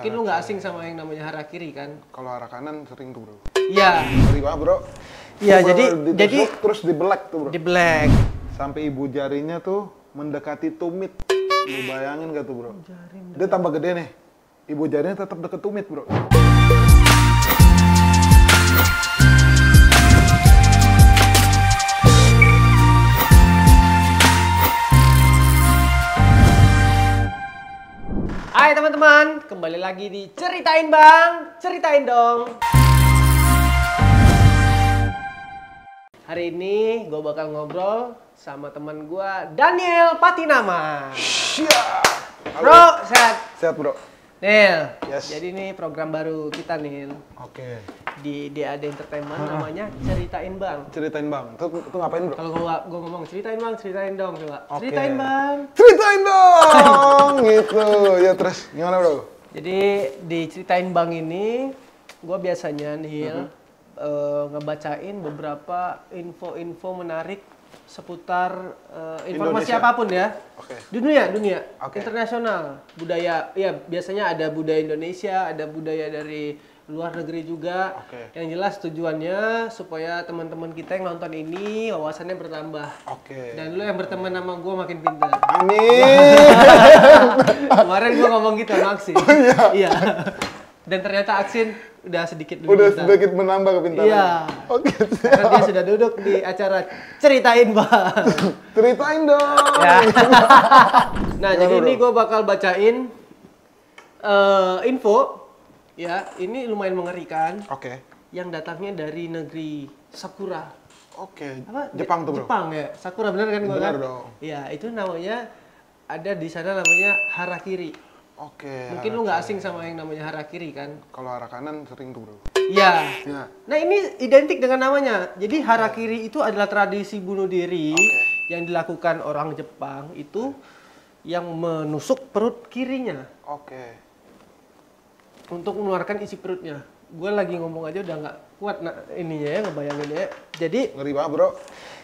Mungkin lu nggak asing sama yang namanya harakiri kan? Kalau arah kanan sering tuh bro. Iya. Ngeri banget bro. Iya, Tuh, jadi terus di black tuh bro. di black. Sampai ibu jarinya tuh mendekati tumit. Lu bayangin gak tuh bro? Dia tambah gede nih. Ibu jarinya tetap deket tumit bro. Hai teman-teman, kembali lagi di Ceritain Bang, ceritain dong. Hari ini gue bakal ngobrol sama teman gue Daniel Patinama. Siap. Bro, sehat? Sehat bro. Nil, Yes. jadi ini program baru kita Nil Oke. di DAD Entertainment namanya Ceritain Bang. Ceritain bang. Tuh ngapain bro? Kalau gue ngomong ceritain Bang, ceritain dong coba. Oke. Ceritain Bang. Ceritain dong. Gitu. Ya terus gimana bro? Jadi di Ceritain Bang ini gue biasanya Nil ngebacain beberapa info-info menarik seputar informasi Indonesia. apapun ya. Oke. Dunia, Oke. internasional, budaya. Ya biasanya ada budaya Indonesia, ada budaya dari luar negeri juga. Oke. Yang jelas tujuannya supaya teman-teman kita yang nonton ini wawasannya bertambah. Oke. Dan lu yang berteman sama gue makin pintar. Amin. Kemarin gue ngomong gitu sama Aksin. Iya. Dan ternyata Aksin udah sedikit lebih Udah pintar. sedikit menambah kepintaran. Iya. Oke. Karena dia sudah duduk di acara Ceritain Bang. Ceritain dong. Ya. Nah, Gimana, jadi bro? ini gue bakal bacain info. Ya, ini lumayan mengerikan. Oke. Yang datangnya dari negeri Sakura. Oke. Apa? Jepang tuh bro. Jepang ya? Sakura bener kan gua Bener kan? dong. Iya, itu namanya ada di sana namanya harakiri. Oke. Mungkin lu nggak asing sama yang namanya harakiri kan? Kalau arah kanan sering tuh bro. Iya. Ya. Nah ini identik dengan namanya. Jadi harakiri itu adalah tradisi bunuh diri Oke. yang dilakukan orang Jepang itu yang menusuk perut kirinya Oke. untuk mengeluarkan isi perutnya. Gue lagi ngomong aja udah nggak kuat ininya ya ngebayanginnya. Jadi Ngeri banget bro.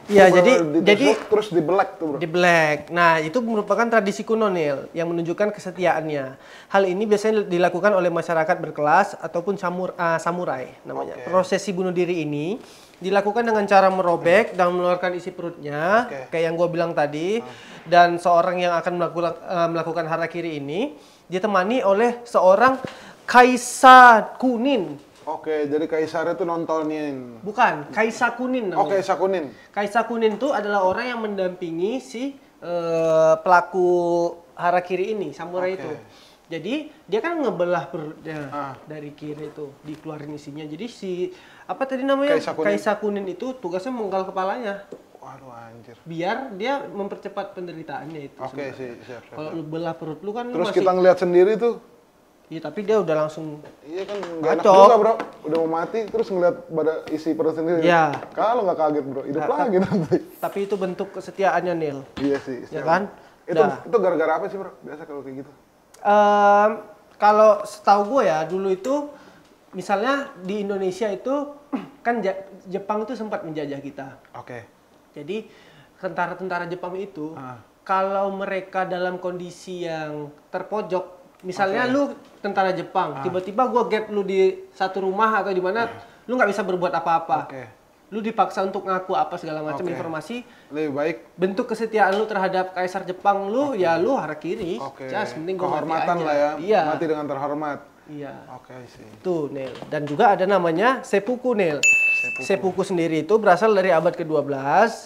iya Tuh, jadi ditusuk, terus di black tuh bro. di black. Nah, itu merupakan tradisi kuno Nil yang menunjukkan kesetiaannya. Hal ini biasanya dilakukan oleh masyarakat berkelas ataupun samurai namanya. Oke. Prosesi bunuh diri ini dilakukan dengan cara merobek dan mengeluarkan isi perutnya, Oke. kayak yang gue bilang tadi. Dan seorang yang akan melakukan harakiri ini ditemani oleh seorang kaisa kunin. Oke, jadi kaisarnya tuh nontonin. Bukan, kaisa kunin namanya. Oke, sakunin. Kaisa kunin itu adalah orang yang mendampingi si pelaku harakiri ini, samurai Oke. itu. Jadi dia kan ngebelah perutnya Ah. dari kiri itu, dikeluarin isinya. Jadi si apa tadi namanya? Kaisa kunin. Kunin itu tugasnya menggal kepalanya, Waduh anjir. biar dia mempercepat penderitaannya itu. Oke, sebenarnya. siap. Kalau lu belah perut lu kan lu Terus masih, kita ngeliat sendiri tuh. iya tapi dia udah langsung. Iya kan nggak enak Bacok. juga bro. Udah mau mati terus ngeliat pada isi perut sendiri. Iya. Kalau nggak kaget bro, hidup Nggak, lagi nanti. Tapi itu bentuk kesetiaannya Nil. Iya sih. Ya siap. kan? Itu Dah. itu gara-gara apa sih bro? Biasa kalau kayak gitu. Kalau setahu gue ya dulu itu misalnya di Indonesia itu kan Jepang itu sempat menjajah kita. Oke. Jadi tentara-tentara Jepang itu Ah. kalau mereka dalam kondisi yang terpojok, misalnya Oke. lu tentara Jepang, tiba-tiba gue gap lu di satu rumah atau di mana, lu nggak bisa berbuat apa-apa. Oke. Lu dipaksa untuk ngaku apa segala macam Oke. informasi. Lebih baik. Bentuk kesetiaan lu terhadap kaisar Jepang lu ya lu harakiri. Oke. Just, mending gua mati Kehormatan aja. lah ya. Iya. Mati dengan terhormat. Iya. Oke sih. Tuh, Nil. Dan juga ada namanya seppuku, Nil. Seppuku sendiri itu berasal dari abad ke-12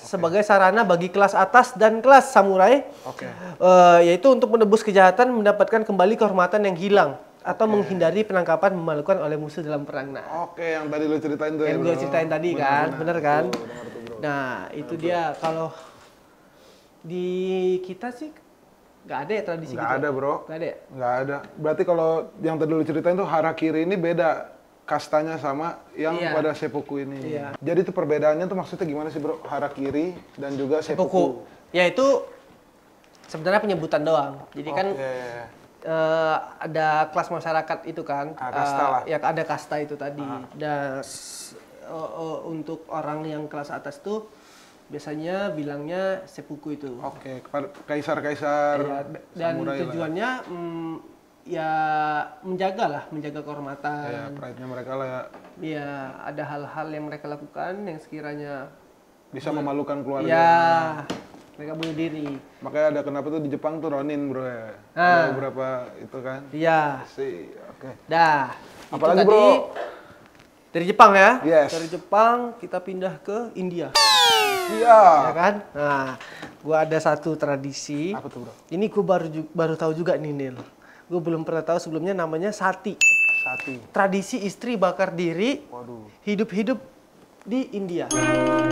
sebagai sarana bagi kelas atas dan kelas samurai. Oke. Yaitu untuk menebus kejahatan, mendapatkan kembali kehormatan yang hilang atau menghindari penangkapan memalukan oleh musuh dalam perang. Nah, Oke, yang tadi lu ceritain tuh ya yang bro. gue ceritain tadi Benar, kan, benar. bener kan? Tuh, benar tuh, bro. Nah, itu dia. Kalau di kita sih nggak ada ya tradisi Nggak gitu. ada bro. Nggak ada ya? Nggak ada. Berarti kalau yang tadi lu ceritain tuh harakiri ini beda kastanya sama yang Iya. pada seppuku ini. Iya. Jadi tuh perbedaannya tuh maksudnya gimana sih bro? Harakiri dan juga seppuku. Seppuku. Ya itu sebenarnya penyebutan doang. Jadi kan Oke. ada kelas masyarakat itu kan, Kasta lah. ya ada kasta itu tadi. Dan untuk orang yang kelas atas tuh biasanya bilangnya seppuku itu. Oke, kepada kaisar-kaisar Ya, dan samurai lah. tujuannya ya menjaga kehormatan. Ya, pride-nya mereka lah ya. Ya, ada hal-hal yang mereka lakukan yang sekiranya Bisa memalukan keluarga. ya mereka bunuh diri. Makanya ada kenapa tuh di Jepang tuh Ronin bro ya. Ah. Ada beberapa itu kan. Iya. Oke. Dah. Apalagi itu bro? tadi dari Jepang ya. Yes. Dari Jepang kita pindah ke India. Iya. Ya kan? Nah, gua ada satu tradisi. Apa tuh bro? Ini gua baru tahu juga nih Nil. Gua belum pernah tahu sebelumnya, namanya sati. Sati. Tradisi istri bakar diri Waduh. hidup-hidup di India. Itu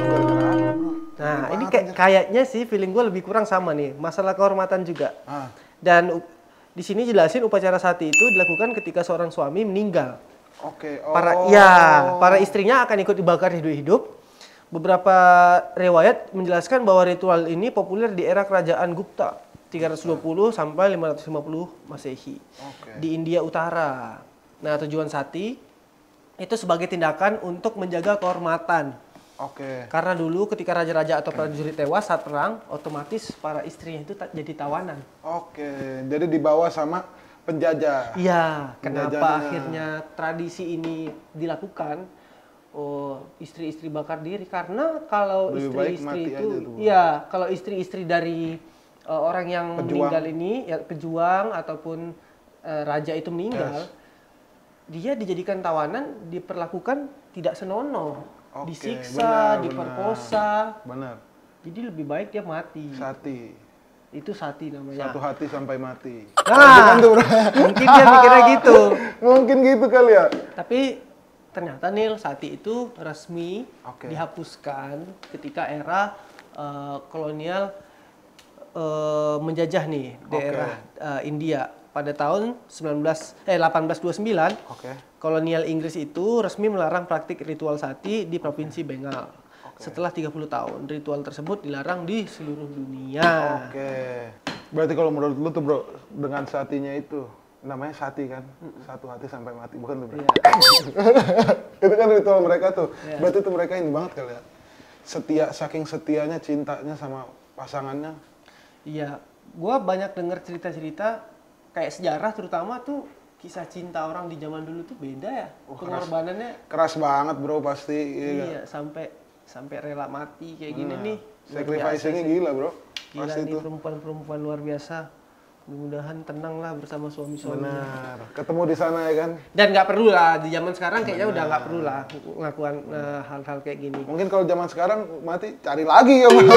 gara-gara apa bro? Nah, ini kayaknya sih feeling gue lebih kurang sama nih, masalah kehormatan juga. Ah. Dan di sini jelasin upacara sati itu dilakukan ketika seorang suami meninggal. Oke. Para istrinya akan ikut dibakar hidup-hidup. Beberapa riwayat menjelaskan bahwa ritual ini populer di era kerajaan Gupta 320 sampai 550 Masehi di India Utara. Nah, tujuan sati itu sebagai tindakan untuk menjaga kehormatan. Oke. Karena dulu ketika raja-raja atau prajurit tewas saat perang, otomatis para istrinya itu jadi tawanan. Oke. Jadi dibawa sama penjajah. Iya, kenapa Penjajahnya. akhirnya tradisi ini dilakukan? Oh, istri-istri bakar diri karena kalau Lebih baik istri-istri mati itu, aja tuh. iya, kalau istri-istri dari orang yang Pejuang. meninggal ini, ya pejuang ataupun raja itu meninggal, dia dijadikan tawanan, diperlakukan tidak senonoh, Oke, disiksa, benar, diperkosa. Benar. Jadi lebih baik dia mati. Sati. Itu sati namanya. Satu hati sampai mati. Nah, mungkin dia mikirnya gitu. Mungkin gitu kali ya. Tapi ternyata Nil, sati itu resmi Oke. dihapuskan ketika era kolonial menjajah nih daerah India pada tahun 1829. Oke. Kolonial Inggris itu resmi melarang praktik ritual sati di Provinsi Bengal. Setelah 30 tahun, ritual tersebut dilarang di seluruh dunia. Oke. Berarti kalau menurut lu tuh bro, dengan satinya itu, namanya sati kan? Satu hati sampai mati, bukan tuh bro? Iya. Itu kan ritual mereka tuh. Iya. Berarti tuh mereka ini banget kali ya? Setia, saking setianya cintanya sama pasangannya. Iya, gua banyak denger cerita-cerita kayak sejarah terutama tuh kisah cinta orang di zaman dulu tuh beda ya. Pengorbanannya Keras banget bro pasti. iya sampai rela mati kayak gini nih. Sacrifice-nya gila bro. Gila Pasti nih tuh. perempuan-perempuan luar biasa. Mudah-mudahan tenang lah bersama suami-suaminya. Benar. Ketemu di sana ya kan? Dan nggak perlu lah di zaman sekarang kayaknya udah nggak perlu lah ngelakukan hal-hal kayak gini. Mungkin kalau zaman sekarang mati cari lagi ya bro.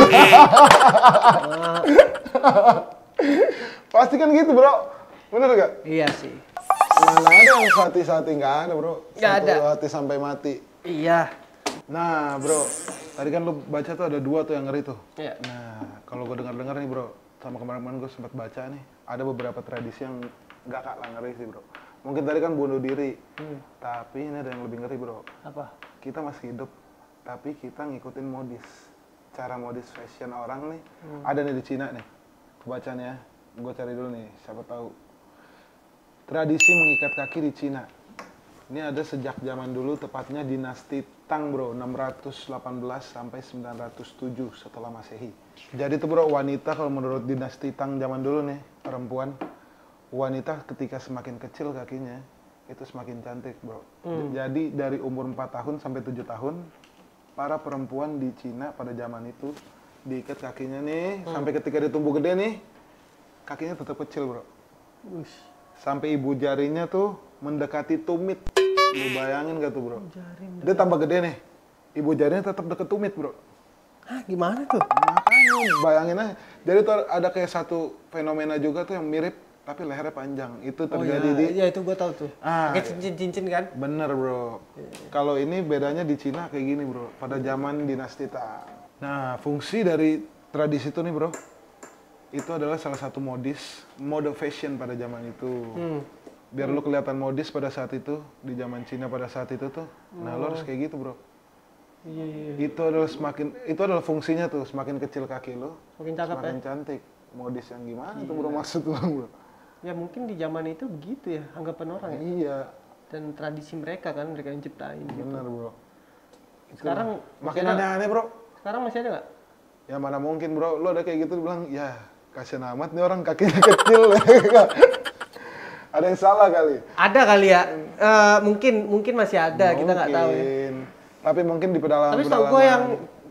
Pasti kan gitu bro. Bener gak? Iya sih. Mana ada yang sati-sati, nggak ada bro. Nggak ada. Satu hati sampai mati. Iya. Nah bro, tadi kan lu baca tuh ada 2 tuh yang ngeri tuh. Iya. Nah, kalau gue dengar-dengar nih bro, sama kemarin-kemarin gue sempat baca nih, ada beberapa tradisi yang nggak kalah ngeri sih bro. Mungkin tadi kan bunuh diri, tapi ini ada yang lebih ngeri bro. Apa? Kita masih hidup, tapi kita ngikutin modis. Cara modis fashion orang nih, ada nih di Cina nih. Kebacanya, gue cari dulu nih, siapa tahu. Tradisi mengikat kaki di Cina. Ini ada sejak zaman dulu, tepatnya dinasti Tang bro, 618 sampai 907 setelah Masehi. Jadi tuh bro, wanita kalau menurut dinasti Tang zaman dulu nih, perempuan, wanita ketika semakin kecil kakinya, itu semakin cantik bro. Jadi dari umur 4 tahun sampai 7 tahun, para perempuan di Cina pada zaman itu diikat kakinya nih, sampai ketika dia tumbuh gede nih, kakinya tetap kecil bro. Sampai ibu jarinya tuh mendekati tumit. Lu bayangin gak tuh bro? Dia tambah gede nih, ibu jarinya tetap deket tumit bro. Hah, gimana tuh? Makanya bayangin aja. Jadi tuh ada kayak satu fenomena juga tuh yang mirip, tapi lehernya panjang. Itu terjadi di... Iya itu gue tahu tuh. Ah, Pakai cincin-cincin kan? Bener bro. Kalau ini bedanya di Cina kayak gini bro. Pada zaman dinasti Tang. Nah, fungsi dari tradisi itu nih bro, itu adalah salah satu mode fashion pada zaman itu. Biar lu kelihatan modis pada saat itu, di zaman Cina pada saat itu tuh. Nah, lu harus kayak gitu bro. Iya. Itu adalah fungsinya tuh, semakin kecil kaki lu, Makin cakep semakin ya. cantik. Modis yang gimana tuh bro maksud lu bro? Ya mungkin di zaman itu begitu ya anggapan orang ya. Iya, Dan tradisi mereka kan mereka yang ciptain. Gitu. bener bro. Sekarang Makin masih ada- aneh-aneh bro. Sekarang masih ada nggak? Ya mana mungkin bro, lo ada kayak gitu bilang, ya kasihan amat nih orang kakinya kecil. Ada yang salah kali. Ada kali ya. Mungkin masih ada, kita nggak tahu ya. Mungkin. Tapi mungkin di pedalaman. Tapi setahu gue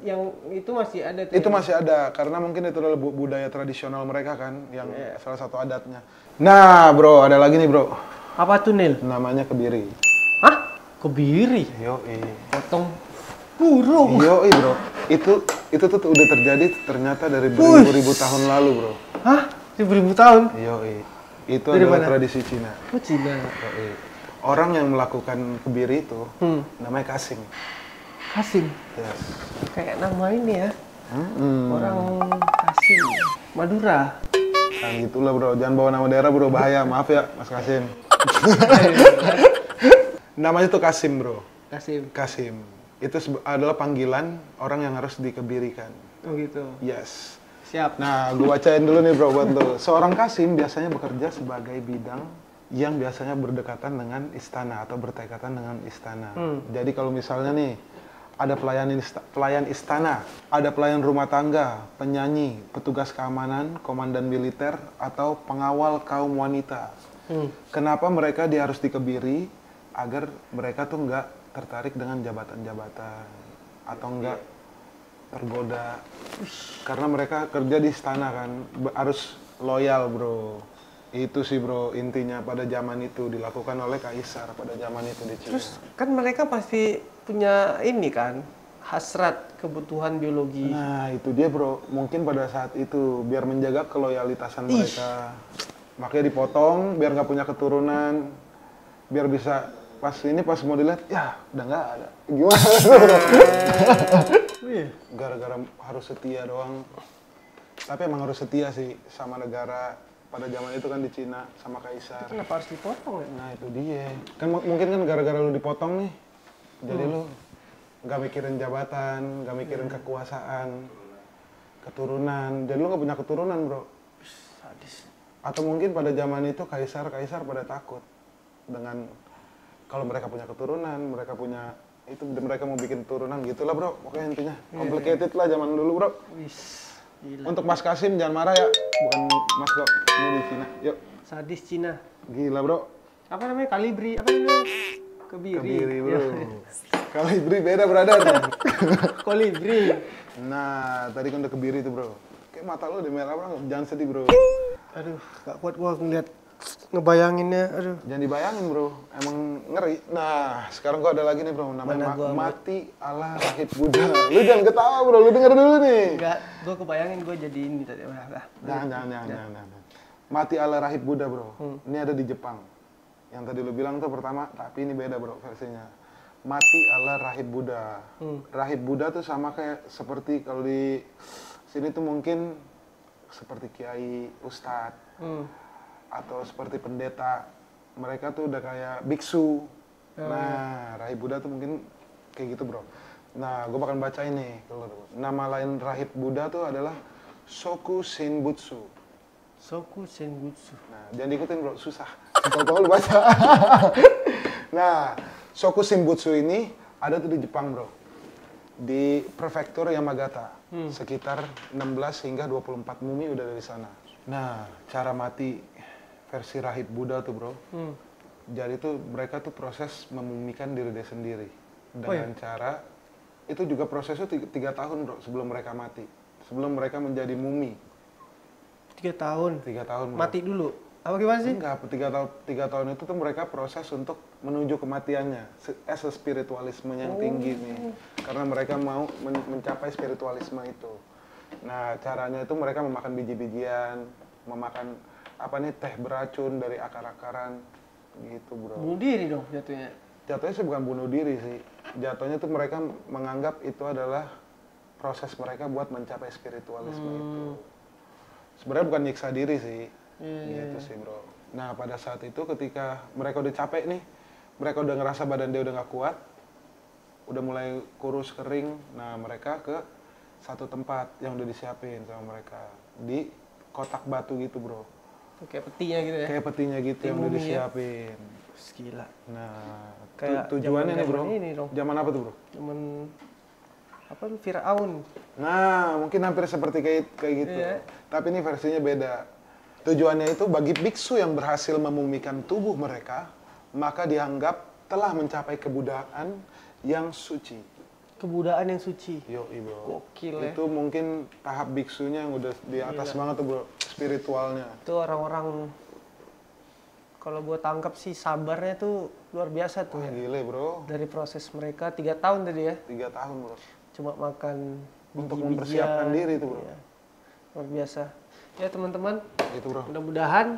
yang itu masih ada tuh. Itu masih ada karena mungkin itu adalah budaya tradisional mereka kan, yang salah satu adatnya. Nah, bro, ada lagi nih, bro. Apa tuh, Nil? Namanya kebiri. Hah? Kebiri? Yoi. Potong burung. Yoi, bro. Itu tuh udah terjadi ternyata dari beribu-ribu tahun lalu, bro. Hah? Beribu tahun? Yoi. Itu Dari adalah mana? tradisi Cina. Oh, Cina. Yoi. Orang yang melakukan kebiri itu namanya kasing. Kasing. Yes. Kayak nama ini ya. Orang Kasing. Madura. Kan gitulah, bro. Jangan bawa nama daerah, bro. Bahaya. Maaf ya, Mas Kasim. Namanya tuh Kasim, bro. Kasim. Kasim. Itu adalah panggilan orang yang harus dikebirikan. Oh gitu. Yes. Siap. Nah, gue bacain dulu nih, bro, buat lo. Seorang Kasim biasanya bekerja sebagai bidang yang biasanya berdekatan dengan istana atau bertekatan dengan istana. Jadi kalau misalnya nih, ada pelayan istana, ada pelayan rumah tangga, penyanyi, petugas keamanan, komandan militer, atau pengawal kaum wanita. Kenapa mereka harus dikebiri? Agar mereka tuh nggak tertarik dengan jabatan-jabatan atau nggak tergoda. Karena mereka kerja di istana kan, harus loyal, bro. Itu sih, bro, intinya pada zaman itu dilakukan oleh kaisar pada zaman itu di Cina. Terus kan mereka pasti punya ini kan, hasrat kebutuhan biologi. Nah, itu dia, bro. Mungkin pada saat itu biar menjaga keloyalitasan mereka. Makanya dipotong biar nggak punya keturunan. Biar bisa pas mau dilihat, ya udah nggak ada. Gimana, bro? Gara-gara harus setia doang. Tapi emang harus setia sih sama negara. Pada zaman itu kan di Cina sama kaisar. Kenapa harus dipotong ya? Nah, itu dia. Kan mungkin kan gara-gara lu dipotong nih. Jadi lu nggak mikirin jabatan, nggak mikirin kekuasaan, keturunan. Jadi lu nggak punya keturunan, bro. Sadis. Atau mungkin pada zaman itu kaisar pada takut dengan kalau mereka punya keturunan, mereka mau bikin keturunan gitulah, bro. Pokoknya intinya complicated lah zaman dulu, bro. Wis. Gila. Untuk Mas Kasim jangan marah ya, bukan Mas kok, ini di Cina. Yuk. Sadis Cina. Gila, bro. Apa namanya? Kalibri. Apa namanya? Kebiri. Kebiri, bro. Kalibri beda, brother. Kolibri. Nah, tadi kan udah kebiri tuh, bro. Kayak mata lu udah merah, bro. Jangan sedih, bro. Aduh, gak kuat gua ngeliat ngebayanginnya. Aduh. Jangan dibayangin, bro. Emang ngeri. Nah, sekarang gua ada lagi nih, bro. Namanya Mati ala Rahib Buddha. Lu jangan ketawa, bro. Lu denger dulu nih. Enggak, gua kebayangin gua jadi ini tadi. Jangan. Mati ala Rahib Buddha, bro. Ini ada di Jepang. Yang tadi lu bilang tuh pertama, tapi ini beda, bro, versinya. Mati ala Rahib Buddha. Rahib Buddha tuh sama kayak seperti kalau di sini tuh mungkin seperti kiai, ustadz, atau seperti pendeta. Mereka tuh udah kayak biksu. Nah, Rahib Buddha tuh mungkin kayak gitu, bro. Nah, gue bakal baca ini. Nama lain Rahib Buddha tuh adalah Soku Shinbutsu. Soku Senbutsu. Nah, jangan diikutin, bro, susah. Tolong lu baca. Nah, Soku Shinbutsu ini ada tuh di Jepang, bro. Di prefektur Yamagata. Sekitar 16 hingga 24 mumi udah dari sana. Nah, cara mati versi Rahib Buddha tuh, bro. Jadi tuh mereka tuh proses memumikan diri dia sendiri. Dengan cara, itu juga prosesnya 3 tahun, bro, sebelum mereka mati. Sebelum mereka menjadi mumi. 3 tahun. 3 tahun, bro. Mati dulu. Apa gimana sih? Enggak, 3 tahun itu tuh mereka proses untuk menuju kematiannya. Spiritualisme yang tinggi nih. Karena mereka mau mencapai spiritualisme itu. Nah, caranya itu mereka memakan biji-bijian, memakan teh beracun dari akar-akaran gitu, bro. Bunuh diri dong jatuhnya. Jatuhnya sih bukan bunuh diri sih. Jatuhnya tuh mereka menganggap itu adalah proses mereka buat mencapai spiritualisme itu. Sebenarnya bukan nyiksa diri sih. Gitu sih, bro. Nah, pada saat itu ketika mereka udah capek nih, mereka udah ngerasa badan dia udah gak kuat, udah mulai kurus kering, nah mereka ke satu tempat yang udah disiapin sama mereka di kotak batu gitu, bro. Kayak petinya gitu ya? Kayak petinya gitu yang udah disiapin. Gila. Nah, Kayak tujuannya nih, bro. Ini dong. Zaman apa tuh, bro? Zaman apa tuh, Firaun. Nah, mungkin hampir seperti kayak gitu. Iya. Tapi ini versinya beda. Tujuannya itu bagi biksu yang berhasil memumikan tubuh mereka, maka dianggap telah mencapai kebudayaan yang suci. Kebudayaan yang suci. Yo, bro. Gokil ya. Itu mungkin tahap biksunya yang udah di atas banget tuh bro, spiritualnya. Itu orang-orang, kalau gue tangkap sih sabarnya tuh luar biasa tuh Wah, ya. gile bro. Dari proses mereka 3 tahun tadi ya. 3 tahun bro. Cuma makan Untuk biji-bijian. mempersiapkan diri tuh bro. Iya. Luar biasa. Ya teman-teman, Gitu bro. mudah-mudahan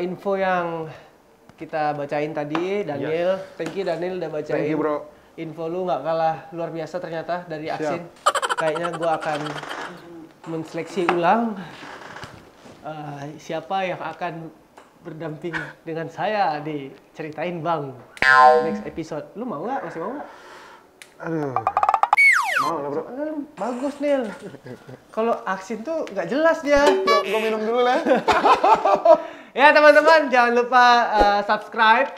info yang kita bacain tadi, Daniel, thank you Daniel udah bacain. Thank you bro. Info lu nggak kalah luar biasa ternyata dari Aksin. Kayaknya gue akan menseleksi ulang siapa yang akan berdamping dengan saya di Ceritain Bang next episode. Lu mau nggak? Masih mau nggak? Aduh. Mau lah bro. Bagus Nil. Kalau Aksin tuh nggak jelas dia. Gue minum dulu lah. Ya teman-teman jangan lupa subscribe,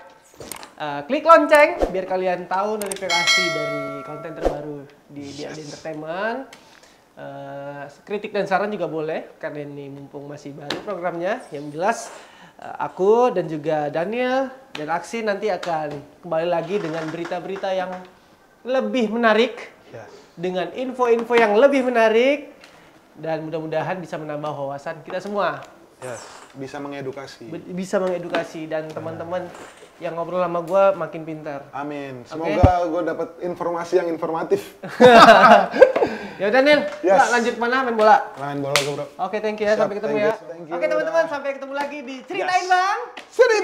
klik lonceng biar kalian tahu notifikasi dari konten terbaru di DAD Entertainment. Kritik dan saran juga boleh karena ini mumpung masih baru programnya. Yang jelas aku dan juga Daniel dan Aksin nanti akan kembali lagi dengan berita-berita yang lebih menarik. Dengan info-info yang lebih menarik dan mudah-mudahan bisa menambah wawasan kita semua. Bisa mengedukasi. Bisa mengedukasi dan teman-teman yang ngobrol sama gue makin pintar. Amin. Semoga gue dapat informasi yang informatif. Ya udah Nil, lanjut mana main bola? Main bola gue bro. Oke, thank you ya. Sampai ketemu ya. Oke teman-teman, sampai ketemu lagi di Ceritain Bang. Sedih.